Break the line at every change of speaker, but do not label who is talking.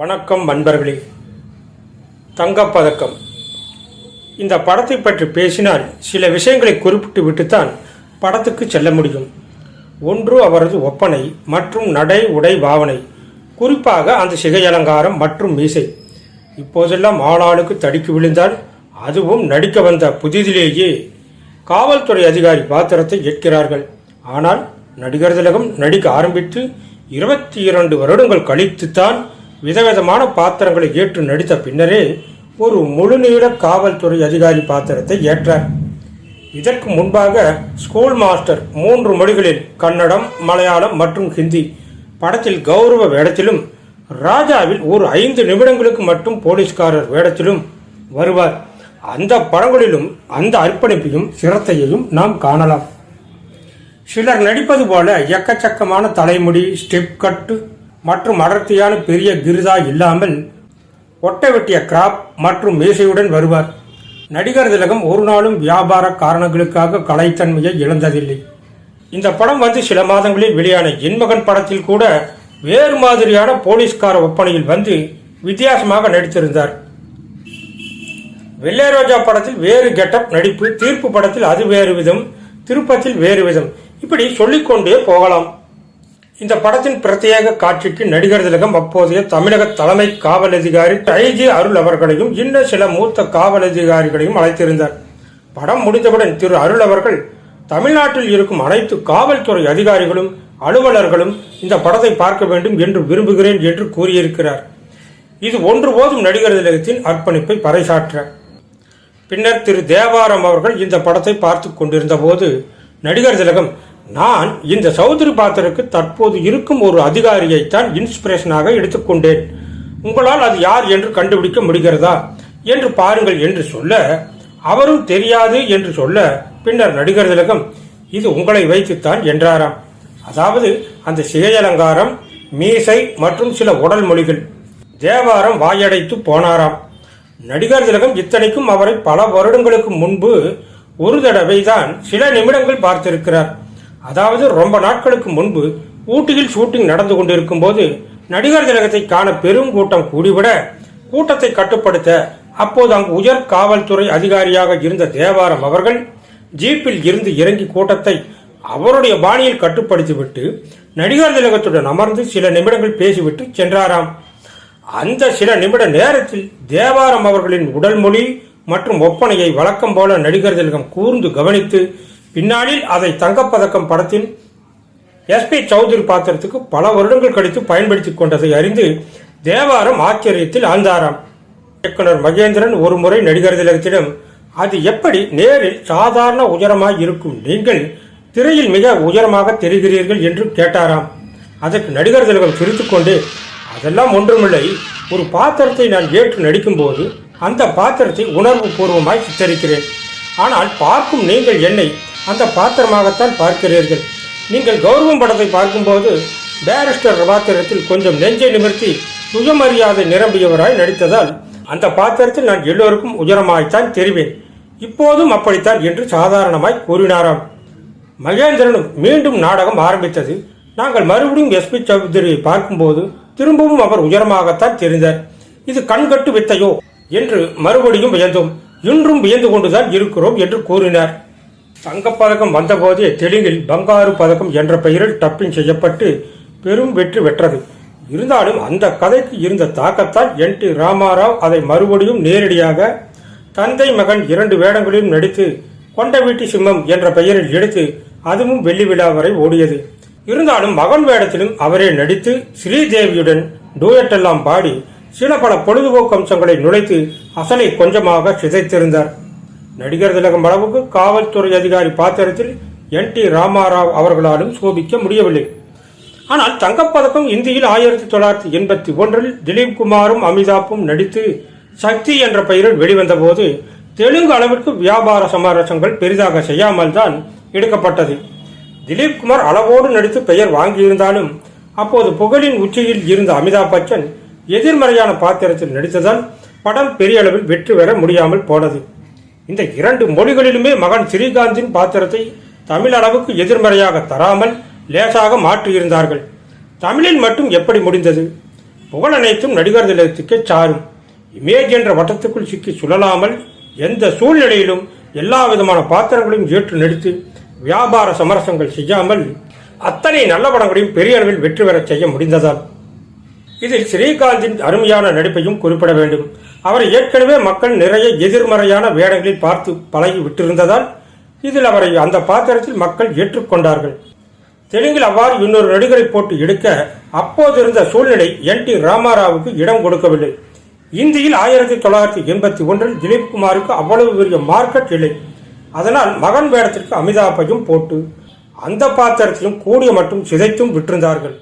வணக்கம் நண்பர்களே. தங்கப்பதக்கம் இந்த படத்தை பற்றி பேசினால் சில விஷயங்களை குறிப்பிட்டு விட்டுத்தான் படத்துக்கு செல்ல முடியும். ஒன்று அவரது ஒப்பனை மற்றும் நடை உடை பாவனை, குறிப்பாக அந்த சிகை அலங்காரம் மற்றும் மீசை. இப்போதெல்லாம் ஆளாளுக்கு தடிக்கு விழுந்தால், அதுவும் நடிக்க வந்த புதிதிலேயே காவல்துறை அதிகாரி பாத்திரத்தை ஏற்கிறார்கள். ஆனால் நடிகர் திலகம் நடிக்க ஆரம்பித்து 22 வருடங்கள் கழித்துத்தான் விதவிதமான பாத்திரங்களை ஏற்று நடித்த பின்னரே ஒரு முழுநீள காவல்துறை அதிகாரி பாத்திரத்தை ஏற்றார். இதற்கு முன்பாக ஸ்கூல் மாஸ்டர் 3 மொழிகளில் கன்னடம், மலையாளம் மற்றும் ஹிந்தி படத்தில் கௌரவ வேடத்திலும், ராஜாவில் ஒரு 5 நிமிடங்களுக்கு மட்டும் போலீஸ்காரர் வேடத்திலும் வருவார். அந்த படங்களிலும் அந்த அர்ப்பணிப்பையும் சிரத்தையையும் நாம் காணலாம். சிலர் நடிப்பது போல எக்கச்சக்கமான தலைமுடி, ஸ்டெப் கட்டு மற்றும் அடர்த்தியான பெரிய கிருதா இல்லாமல் ஒட்டை வெட்டிய கிராப் மற்றும் மீசையுடன் வருவார். நடிகர் திலகம் ஒரு நாளும் வியாபார காரணங்களுக்காக கலைத்தன்மையை இழந்ததில்லை. இந்த படம் வந்து சில மாதங்களில் வெளியான என் மகன் படத்தில் கூட வேறு மாதிரியான போலீஸ்கார ஒப்பனையில் வந்து வித்தியாசமாக நடித்திருந்தார். வெள்ளை ரோஜா படத்தில் வேறு கெட்டப் நடிப்பு, தீர்ப்பு படத்தில் அது வேறு விதம், திருப்பத்தில் வேறு விதம், இப்படி சொல்லிக்கொண்டே போகலாம். இந்த படத்தின் பிரத்யேக காட்சிக்கு நடிகர் திலகம் அப்போதைய தமிழக தலைமை காவல் அதிகாரி ஐஜி அருள் அவர்களையும் இன்னும் சில மூத்த காவல் அதிகாரிகளையும் அழைத்திருந்தார். படம் முடிந்தவுடன் திரு அருள் அவர்கள் தமிழ்நாட்டில் இருக்கும் அனைத்து காவல்துறை அதிகாரிகளும் அலுவலர்களும் இந்த படத்தை பார்க்க வேண்டும் என்று விரும்புகிறேன் என்று கூறியிருக்கிறார். இது ஒன்று போதும் நடிகர் திலகத்தின் அர்ப்பணிப்பை பறைசாற்ற. பின்னர் திரு தேவாரம் அவர்கள் இந்த படத்தை பார்த்து கொண்டிருந்த போது நடிகர் திலகம், நான் இந்த சௌத்ரி பாத்திரக்கு தற்போது இருக்கும் ஒரு அதிகாரியைத்தான் இன்ஸ்பிரேஷனாக எடுத்துக்கொண்டேன், உங்களால் அது யார் என்று கண்டுபிடிக்க முடிகிறதா என்று பாருங்கள் என்று சொல்ல, அவரும் தெரியாது என்று சொல்ல, பின்னர் நடிகர் திலகம், இது உங்களை வைத்துத்தான் என்றாராம். அதாவது அந்த சிகை அலங்காரம், மீசை மற்றும் சில உடல் மொழிகள். தேவாரம் வாயடைத்து போனாராம். நடிகர் திலகம் இத்தனைக்கும் அவரை பல வருடங்களுக்கு முன்பு ஒரு தடவை தான் சில நிமிடங்கள் பார்த்திருக்கிறார். அதாவது ரொம்ப நாட்களுக்கு முன்பு ஊட்டியில் ஷூட்டிங் நடந்து கொண்டிருக்கும் போது நடிகர் திலகத்தை காண பெரும் கூட்டம் கூடிவிட, கூட்டத்தை கட்டுப்படுத்த அப்போது அங்கு உயர் காவல்துறை அதிகாரியாக இருந்த தேவாரம் அவர்கள் ஜீப்பில் இருந்து இறங்கி கூட்டத்தை அவருடைய பாணியில் கட்டுப்படுத்திவிட்டு நடிகர் திலகத்துடன் அமர்ந்து சில நிமிடங்கள் பேசிவிட்டு சென்றாராம். அந்த சில நிமிட நேரத்தில் தேவாரம் அவர்களின் உடல் மொழி மற்றும் ஒப்பனையை வழக்கம் போல நடிகர் திலகம் கூர்ந்து கவனித்து, பின்னாளில் அதை தங்கப்பதக்கம் படத்தின் எஸ்பி சௌத்ரி பாத்திரத்துக்கு பல வருடங்கள் கழித்து பயன்படுத்திக் கொண்டதை அறிந்து தேவாரம் ஆச்சரியத்தில் ஆழ்ந்தாராம். இயக்குனர் மகேந்திரன் ஒரு முறை நடிகர் திலகத்திடம், அது எப்படி நேரில் சாதாரண உயரமாய் இருக்கும் நீங்கள் திரையில் மிக உயரமாக தெரிகிறீர்கள் என்று கேட்டாராம். அதற்கு நடிகர் திலகம் சிரித்துக்கொண்டு, அதெல்லாம் ஒன்றுமில்லை, ஒரு பாத்திரத்தை நான் ஏற்று நடிக்கும் போது அந்த பாத்திரத்தை உணர்வு பூர்வமாய் சித்தரிக்கிறேன். ஆனால் பார்க்கும் நீங்கள் என்னை அந்த பாத்திரமாகத்தான் பார்க்கிறீர்கள். நீங்கள் கௌரவம் படத்தை பார்க்கும்போது பேரிஸ்டர் பாத்திரத்தில் கொஞ்சம் நெஞ்சை நிமிர்த்தி சுயமரியாதை நிரம்பியவராய் நடித்ததால் அந்த பாத்திரத்தில் நான் எல்லோருக்கும் உயரமாய்த்தான் தெரிவேன். இப்போதும் அப்படித்தான் என்று சாதாரணமாய் கூறினாராம். மகேந்திரனும் மீண்டும் நாடகம் ஆரம்பித்தது. நாங்கள் மறுபடியும் எஸ்பி சௌத்ரியை பார்க்கும்போது திரும்பவும் அவர் உயரமாகத்தான் தெரிந்தார். இது கண்கட்டு வித்தையோ என்று மறுபடியும் வியந்தோம். இன்றும் வியந்து கொண்டுதான் இருக்கிறோம் என்று கூறினார். தங்கப்பதக்கம் வந்தபோதே தெலுங்கில் பங்காரு பதக்கம் என்ற பெயரில் டப்பிங் செய்யப்பட்டு பெரும் வெற்றி பெற்றது. இருந்தாலும் அந்த கதைக்கு இருந்த தாக்கத்தால் NT ராமாராவ் அதை மறுபடியும் நேரடியாக தந்தை மகன் 2 வேடங்களிலும் நடித்து கொண்ட வீட்டு சிம்மம் என்ற பெயரில் எடுத்து அதுவும் வெள்ளி விழா வரை ஓடியது. இருந்தாலும் மகன் வேடத்திலும் அவரே நடித்து ஸ்ரீதேவியுடன் டூயட் எல்லாம் பாடி சில பல பொழுதுபோக்கு அம்சங்களை நுழைத்து அசலை கொஞ்சமாக சிதைத்திருந்தார். நடிகர் திலகம் அளவுக்கு காவல்துறை அதிகாரி பாத்திரத்தில் NT ராமாராவ் அவர்களாலும் சோபிக்க முடியவில்லை. ஆனால் தங்கப்பதக்கம் இந்தியில் 1981 திலீப் குமாரும் அமிதாப்பும் நடித்து சக்தி என்ற பெயரில் வெளிவந்த போது தெலுங்கு அளவிற்கு வியாபார சமரசங்கள் பெரிதாக செய்யாமல் தான் எடுக்கப்பட்டது. திலீப் குமார் அளவோடு நடித்து பெயர் வாங்கியிருந்தாலும் அப்போது புகழின் உச்சியில் இருந்த அமிதாப் பச்சன் எதிர்மறையான பாத்திரத்தில் நடித்ததால் படம் பெரிய அளவில் வெற்றி பெற முடியாமல் போனது. இந்த 2 மொழிகளிலுமே மகன் ஸ்ரீகாந்தின் பாத்திரத்தை தமிழ் அளவுக்கு எதிர்மறையாக தராமல் லேசாக மாற்றியிருந்தார்கள். தமிழில் மட்டும் எப்படி முடிந்தது? புகழ் அனைத்தும் நடிகர் திலகத்துக்கே சாரும். இமேஜ் என்ற வட்டத்துக்குள் சிக்கி சுழலாமல் எந்த சூழ்நிலையிலும் எல்லா விதமான பாத்திரங்களையும் ஏற்று நடித்து வியாபார சமரசங்கள் செய்யாமல் அத்தனை நல்ல படங்களையும் பெரிய அளவில் வெற்றி பெற செய்ய முடிந்ததால். இதில் ஸ்ரீகாந்தின் அருமையான நடிப்பையும் குறிப்பிட வேண்டும். அவரை ஏற்கனவே மக்கள் நிறைய எதிர்மறையான வேடங்களில் பார்த்து பழகி விட்டிருந்ததால் இதில் அவரை அந்த பாத்திரத்தில் மக்கள் ஏற்றுக்கொண்டார்கள். தெலுங்கில் அவ்வாறு இன்னொரு நடிகரை போட்டு எடுக்க அப்போது இருந்த சூழ்நிலை NT ராமாராவுக்கு இடம் கொடுக்கவில்லை. இந்தியில் 1981 திலீப் குமாருக்கு அவ்வளவு பெரிய மார்க்கெட் இல்லை. அதனால் மகன் வேடத்திற்கு அமிதாப்பையும் போட்டு அந்த பாத்திரத்திலும் கூடிய மட்டும் சிதைத்தும் விட்டிருந்தார்கள்.